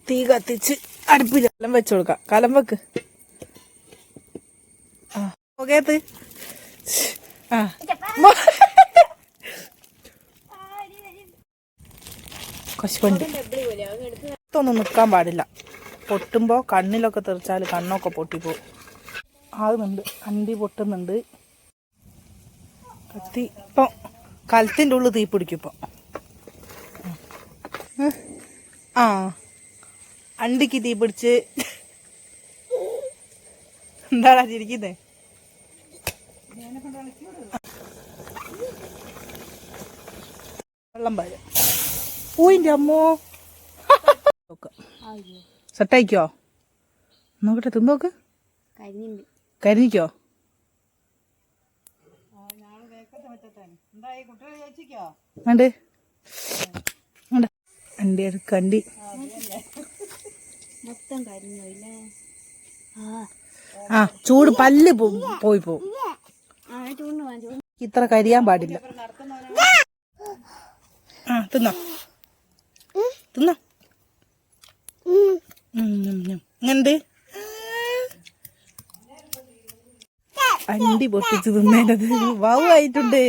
തീ കത്തിച്ച് അടുപ്പിൽ കലം വെച്ച് കൊടുക്കാം. കലം വെക്ക്. ആ പുകയത്ത്. ആ കശുവണ്ടി ഒന്നും നിൽക്കാൻ പാടില്ല. പൊട്ടുമ്പോൾ കണ്ണിലൊക്കെ തെറിച്ചാൽ കണ്ണൊക്കെ പൊട്ടിപ്പോവും. ആകുന്നുണ്ട്, അണ്ടി പൊട്ടുന്നുണ്ട്. കത്തി ഇപ്പം കലത്തിൻ്റെ ഉള്ളിൽ തീ പിടിക്കും. ഇപ്പം ആ അണ്ടിക്ക് തീ പിടിച്ച്. എന്താടാ ചിരിക്കുന്നേ? വെള്ളം പാല്. പൂയിൻ്റെ അമ്മോ സെറ്റായിക്കോ? നോക്കട്ടെ, തിന്നോക്ക്. കരിഞ്ഞിക്കോ? വേണ്ടേ? അണ്ടി എടുക്ക. അണ്ടി ആ ചൂട് പല്ല് പോയി പോവും. ഇത്ര കരിയാൻ പാടില്ല. ആ തിന്നോ തിന്നോ. ഇങ്ങണ്ട് അണ്ടി പൊട്ടിച്ച് തിന്നേണ്ടത് വാവായിട്ടുണ്ട്.